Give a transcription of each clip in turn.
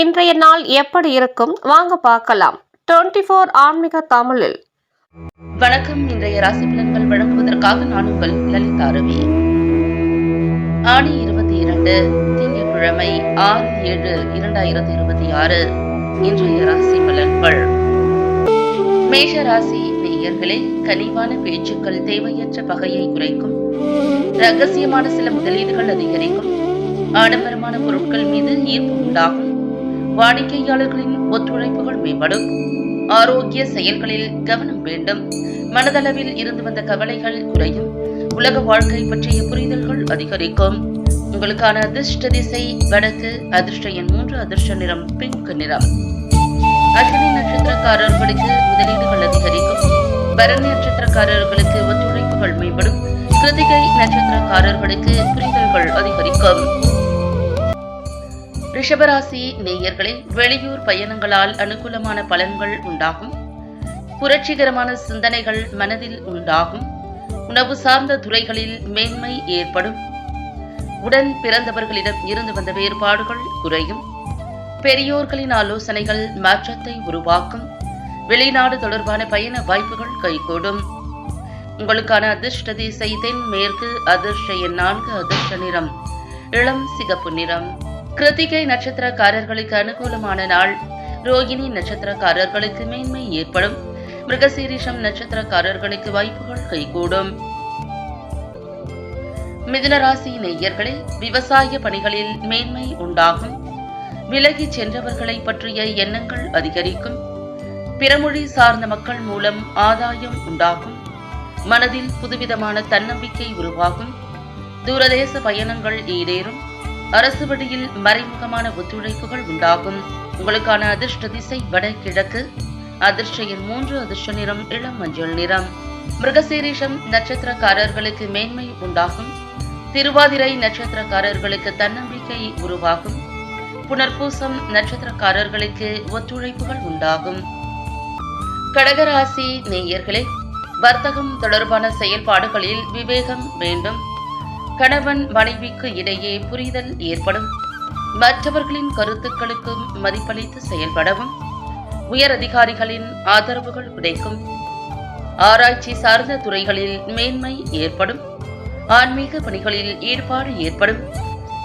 இன்றைய நாள் எப்படி இருக்கும் வாங்க பார்க்கலாம். 24 ஆன்மீக தமிழில் வணக்கம். இன்றைய ராசி பலன்கள் வழங்குவதற்காக நான் உங்கள் லலிதா ரவி. ஆணி 22 திங்கட்கிழமை 6/7/2026 இன்றைய ராசி பலன்கள். மேஷ ராசி நேயர்களே, கனிவான பேச்சுக்கள் தேவையற்ற பகையை குறைக்கும். ரகசியமான சில முதலீடுகள் அதிகரிக்கும். ஆடம்பரமான பொருட்கள் மீது ஈர்ப்பு உண்டாகும். வாடிக்கையாளர்களின் ஒத்துழைப்புகள் மேம்படும். ஆரோக்கிய செயல்களில் கவனம் வேண்டும். மனதளவில் இருந்து வந்த கவலைகள் குறையும். உலக வாழ்க்கை பற்றிய புரிதல்கள் அதிகரிக்கும். உங்களுக்கான அதிர்ஷ்ட திசை வடக்கு. அதிர்ஷ்ட எண் 3. அதிர்ஷ்ட நிறம் பிங்க் நிறம். அஸ்வினி நட்சத்திரக்காரர்களுக்கு முதலீடுகள் அதிகரிக்கும். பரணி நட்சத்திரக்காரர்களுக்கு ஒத்துழைப்புகள் மேம்படும். கிருத்திகை நட்சத்திரக்காரர்களுக்கு புரிதல்கள் அதிகரிக்கும். ரிஷபராசி நேயர்களே, வெளியூர் பயணங்களால் அனுகூலமான பலன்கள் உண்டாகும். புரட்சிகரமான சிந்தனைகள் மனதில் உண்டாகும். உணவு சார்ந்த துறைகளில் மேன்மை ஏற்படும். உடன் பிறந்தவர்களிடம் இருந்து வந்த வேறுபாடுகள் குறையும். பெரியோர்களின் ஆலோசனைகள் மாற்றத்தை உருவாக்கும். வெளிநாடு தொடர்பான பயண வாய்ப்புகள் கைகூடும். உங்களுக்கான அதிர்ஷ்ட திசை தென் மேற்கு. அதிர்ஷ்ட எண் 4. அதிர்ஷ்ட நிறம் இளம் சிகப்பு நிறம். கிருத்திகை நட்சத்திரக்காரர்களுக்கு அனுகூலமான நாள். ரோகிணி நட்சத்திரக்காரர்களுக்கு மேன்மை ஏற்படும். மிருகசீரிஷம் நட்சத்திரக்காரர்களுக்கு வாய்ப்புகள் கைகூடும். மிதுனராசி நேயர்களே, விவசாய பணிகளில் மேன்மை உண்டாகும். விலகி சென்றவர்களை பற்றிய எண்ணங்கள் அதிகரிக்கும். பிறமொழி சார்ந்த மக்கள் மூலம் ஆதாயம் உண்டாகும். மனதில் புதுவிதமான தன்னம்பிக்கை உருவாகும். தூரதேச பயணங்கள் ஈடேறும். அரசு வழியில் மறைமுகமான ஒத்துழைப்புகள் உண்டாகும். உங்களுக்கான அதிர்ஷ்ட திசை வடகிழக்கு. அதிர்ஷ்ட எண் 3. அதிர்ஷ்ட நிறம் இளம் மஞ்சள் நிறம். மிருகசீரிஷம் நட்சத்திரக்காரர்களுக்கு மேன்மை உண்டாகும். திருவாதிரை நட்சத்திரக்காரர்களுக்கு தன்னம்பிக்கை உருவாகும். புனர்பூசம் நட்சத்திரக்காரர்களுக்கு ஒத்துழைப்புகள் உண்டாகும். கடகராசி நேயர்களே, வர்த்தகம் தொடர்பான செயல்பாடுகளில் விவேகம் வேண்டும். கணவன் மனைவிக்கு இடையே புரிதல் ஏற்படும். மற்றவர்களின் கருத்துக்களுக்கும் மதிப்பளித்து செயல்படவும். உயர் அதிகாரிகளின் ஆதரவுகள் கிடைக்கும். ஆராய்ச்சி சார்ந்த துறைகளில் மேன்மை ஏற்படும். ஆன்மீக பணிகளில் ஈடுபாடு ஏற்படும்.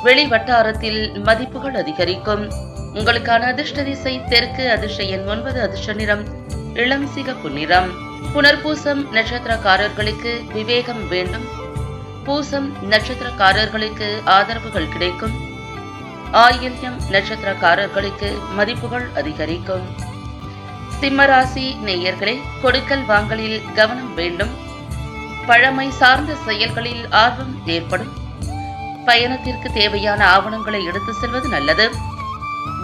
வெளி வட்டாரத்தில் மதிப்புகள் அதிகரிக்கும். உங்களுக்கான அதிர்ஷ்ட திசை தெற்கு. அதிர்ஷ்ட எண் 9. அதிர்ஷ்ட நிறம் இளம் சிகப்பு நிறம். புனர்பூசம் நட்சத்திரக்காரர்களுக்கு விவேகம் வேண்டும். பூசம் நட்சத்திரக்காரர்களுக்கு ஆதரவுகள் கிடைக்கும். ஆயில்யம் நட்சத்திரக்காரர்களுக்கு மதிப்புகள் அதிகரிக்கும். சிம்மராசி நேயர்களே, கொடுக்கல் வாங்கலில் கவனம் வேண்டும். பழமை சார்ந்த செயல்களில் ஆர்வம் ஏற்படும். பயணத்திற்கு தேவையான ஆவணங்களை எடுத்து செல்வது நல்லது.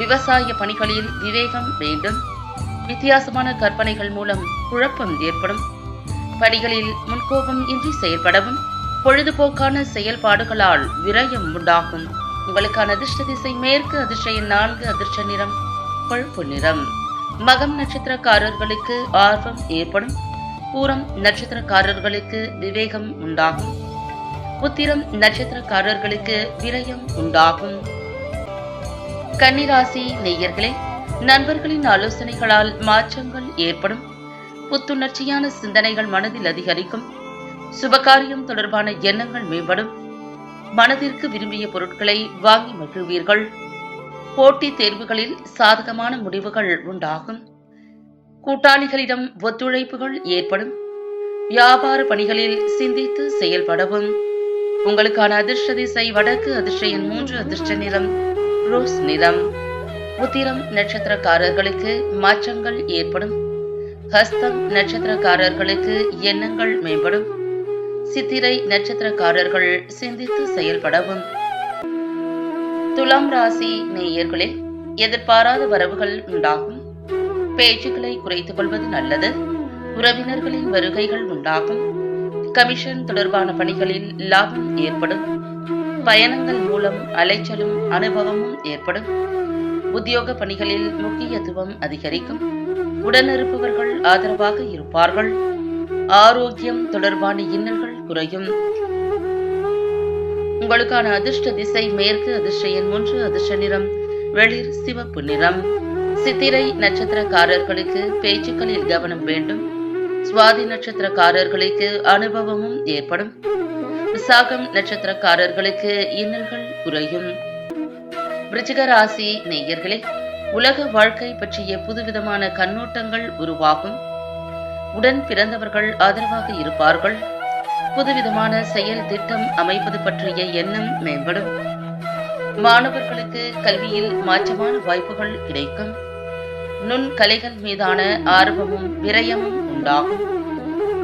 விவசாய பணிகளில் விவேகம் வேண்டும். வித்தியாசமான கற்பனைகள் மூலம் குழப்பம் ஏற்படும். பணிகளில் முன்கோபம் இன்றி செயல்படவும். பொழுதுபோக்கான செயல்பாடுகளால் விரயம் உண்டாகும். உங்களுக்கான அதிர்ஷ்ட திசை மேற்கு. அதிர்ஷ்ட எண் 4. அதிர்ஷ்ட நிறம் பழுப்பு நிறம். மகம் நட்சத்திரக்காரர்களுக்கு ஆர்வம் ஏற்படும். பூரம் நட்சத்திரக்காரர்களுக்கு விவேகம் உண்டாகும். உத்திரம் நட்சத்திரக்காரர்களுக்கு விரயம் உண்டாகும். கன்னிராசி நேயர்களே, நண்பர்களின் ஆலோசனைகளால் மாற்றங்கள் ஏற்படும். புத்துணர்ச்சியான சிந்தனைகள் மனதில் அதிகரிக்கும். சுபகாரியம் தொடர்பான எண்ணங்கள் மேம்படும். மனதிற்கு விரும்பிய பொருட்களை வாங்கி மகிழ்வீர்கள். போட்டித் தேர்வுகளில் சாதகமான முடிவுகள் உண்டாகும். கூட்டாளிகளிடம் ஒத்துழைப்புகள் ஏற்படும். வியாபார பணிகளில் சிந்தித்து செயல்படவும். உங்களுக்கான அதிர்ஷ்ட திசை வடக்கு. அதிர்ஷ்ட எண் 3. அதிர்ஷ்ட நிறம் ரோஸ் நிறம். உத்திரம் நட்சத்திரக்காரர்களுக்கு மாற்றங்கள் ஏற்படும். ஹஸ்தம் நட்சத்திரக்காரர்களுக்கு எண்ணங்கள் மேம்படும். சித்திரை நட்சத்திரக்காரர்கள் சிந்தித்து செயல்படவும். துலாம் ராசி நேயர்களே, எதிர்பாராத வரவுகள் உண்டாகும். பேச்சுக்களை குறைத்துக் கொள்வது நல்லது. உறவினர்களின் வருகைகள் உண்டாகும். கமிஷன் தொடர்பான பணிகளில் லாபம் ஏற்படும். பயணங்கள் மூலம் அலைச்சலும் அனுபவமும் ஏற்படும். உத்தியோக பணிகளில் முக்கியத்துவம் அதிகரிக்கும். உடனிருப்பவர்கள் ஆதரவாக இருப்பார்கள். ஆரோக்கியம் தொடர்பான இன்னல்கள் குறையும். உங்களுக்கான அதிர்ஷ்ட திசை மேற்கு. அதிர்ஷ்ட எண் 1. அதிர்ஷ்ட நிறம் வெளிர் சிவப்பு நிறம். சித்திரை நட்சத்திரக்காரர்களுக்கு பேச்சுக்களில் கவனம் வேண்டும். சுவாதி நட்சத்திரக்காரர்களுக்கு அனுபவமும் ஏற்படும். விசாகம் நட்சத்திரக்காரர்களுக்கு இன்னல்கள் குறையும். விருச்சிக ராசி நேயர்களே, உலக வாழ்க்கை பற்றிய புதுவிதமான கண்ணோட்டங்கள் உருவாகும். உடன் பிறந்தவர்கள் ஆதரவாக இருப்பார்கள். புதுவிதமான செயல் திட்டம் அமைப்பது பற்றிய எண்ணம் மேம்படும். மாணவர்களுக்கு கல்வியில் மாற்றமான வாய்ப்புகள் கிடைக்கும். நுண்கலைகள் மீதான ஆர்வமும் விரயமும் உண்டாகும்.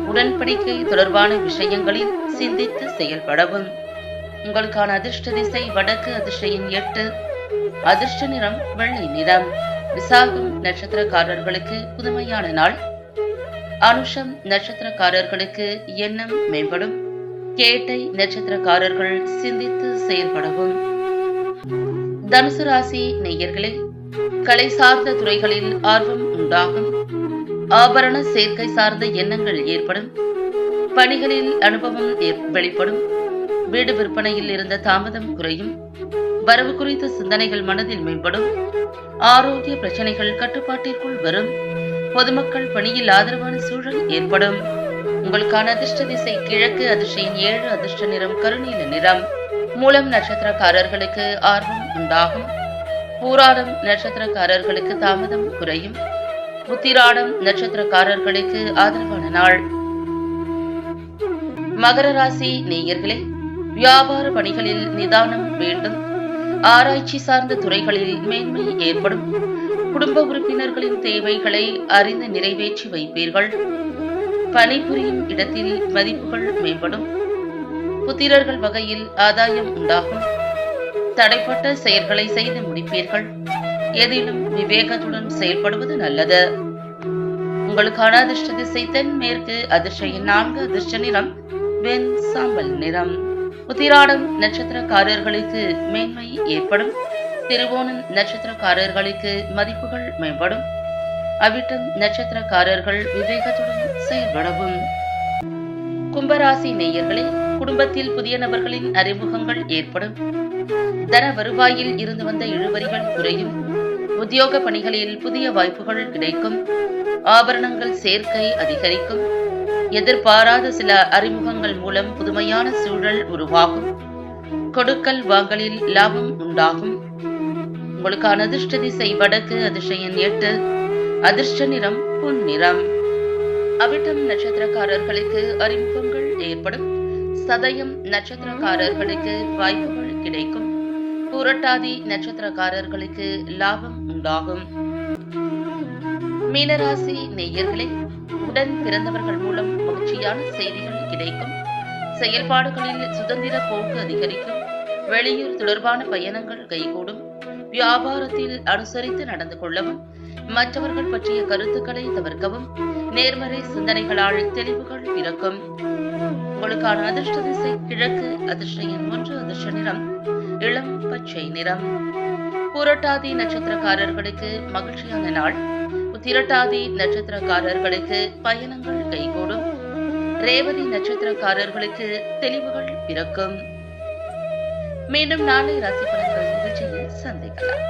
உடன்படிக்கை தொடர்பான விஷயங்களில் சிந்தித்து செயல்படவும். உங்களுக்கான அதிர்ஷ்ட திசை வடக்கு, அதிர்ஷ்ட எண் 8, அதிர்ஷ்ட நிறம் வெள்ளை நிறம். விசாகம் நட்சத்திரக்காரர்களுக்கு புதுமையான நாள். அனுஷம் நட்சத்திரக்காரர்களுக்கு எண்ணம் மேம்படும். கேட்டை நட்சத்திரக்காரர்கள் சிந்தித்து செயல்படவும். தனுசு ராசி நேயர்களே, கலை சார்ந்த துறைகளில் ஆர்வம் உண்டாகும். ஆபரண சேர்க்கை சார்ந்த எண்ணங்கள் ஏற்படும். பணிகளில் அனுபவம் வெளிப்படும். வீடு விற்பனையில் இருந்த தாமதம் குறையும். வரவு குறித்த சிந்தனைகள் மனதில் மேம்படும். ஆரோக்கிய பிரச்சனைகள் கட்டுப்பாட்டிற்குள் வரும். பொதுமக்கள் பணியில் ஆதரவான சூழல் ஏற்படும். உங்களுக்கான அதிர்ஷ்ட திசை கிழக்கு, அதிர்ஷ்ட எண் 7, அதிர்ஷ்ட நிறம் கருநீல நிறம். மூலம் நட்சத்திரக்காரர்களுக்கு ஆர்வம் உண்டாகும். பூராடம் நட்சத்திரக்காரர்களுக்கு தாமதம் குறையும். உத்திராடம் நட்சத்திரக்காரர்களுக்கு ஆதரவான நாள். மகர ராசி நேயர்களே, வியாபார பணிகளில் நிதானம் வேண்டும். ஆராய்ச்சி சார்ந்த துறைகளில் மேன்மை ஏற்படும். குடும்ப உறுப்பினர்களின் தேவைகளை அறிந்து நிறைவேற்றி வைப்பீர்கள். பணிபுரியும் இடத்தில் மதிப்புகள் மேம்படும். புத்திரர்கள் வகையில் ஆதாயம் உண்டாகும். தடைப்பட்ட செயல்களை செய்து முடிப்பீர்கள். எதிலும் விவேகத்துடன் செயல்படுவது நல்லது. உங்களுக்கான அதிர்ஷ்ட திசை தென்மேற்கு, அதிர்ஷ்ட எண் 4, அதிர்ஷ்ட நிறம் வெண் சாம்பல் நிறம். உத்திராடம் நட்சத்திரக்காரர்களுக்கு மேன்மை ஏற்படும். திருவோணம் நட்சத்திரக்காரர்களுக்கு மதிப்புகள் மேம்படும். அவிட்டம் நட்சத்திரக்காரர்கள் விவேகத்துடன் செயல்படவும். கும்பராசி நேயர்களே, குடும்பத்தில் புதிய நபர்களின் அறிமுகங்கள் ஏற்படும். தன வருவாயில் இருந்து வந்த இழுபறிகள் குறையும். உத்தியோக பணிகளில் புதிய வாய்ப்புகள் கிடைக்கும். ஆபரணங்கள் சேர்க்கை அதிகரிக்கும். எதிர்பாராத சில அறிமுகங்கள் மூலம் புதுமையான சூழல் உருவாகும். கொடுக்கல் வாங்கலில் லாபம் உண்டாகும். உங்களுக்கான அதிர்ஷ்ட திசை வடக்கு, அதிர்ஷ்ட எண் 8, அதிர்ஷ்ட நிறம் பொன் நிறம். அவிட்டம் நட்சத்திரக்காரர்களுக்கு அறிமுகங்கள் ஏற்படும். சதயம் நட்சத்திரக்காரர்களுக்கு வாய்ப்புகள் கிடைக்கும். புரட்டாதி நட்சத்திரக்காரர்களுக்கு லாபம் உண்டாகும். மீனராசி நேயர்களே, உடன் பிறந்தவர்கள் மூலம் மகிழ்ச்சியான செய்திகள் கிடைக்கும். செயல்பாடுகளில் சுதந்திர போக்கு அதிகரிக்கும். வெளியூர் தொடர்பான பயணங்கள் கைகூடும். வியாபாரத்தில் அனுசரித்து நடந்து கொள்ளவும். மற்றவர்கள் பற்றிய கருத்துக்களை தவிர்க்கவும். நேர்மறை சிந்தனைகளால் தெளிவுகள் பிறக்கும். உங்களுக்கான அதிர்ஷ்ட திசை கிழக்கு, அதிர்ஷ்ட எண் 1, அதிர்ஷ்ட நிறம் இளம் பச்சை நிறம். புரட்டாதி நட்சத்திரக்காரர்களுக்கு மகிழ்ச்சியான நாள். உத்திரட்டாதி நட்சத்திரக்காரர்களுக்கு பயணங்கள் கைகூடும். ரேவதி நட்சத்திரக்காரர்களுக்கு தெளிவுகள் பிறக்கும். மீண்டும் நாளை ராசி பலன்கள் நிகழ்ச்சியில் சந்திக்கலாம்.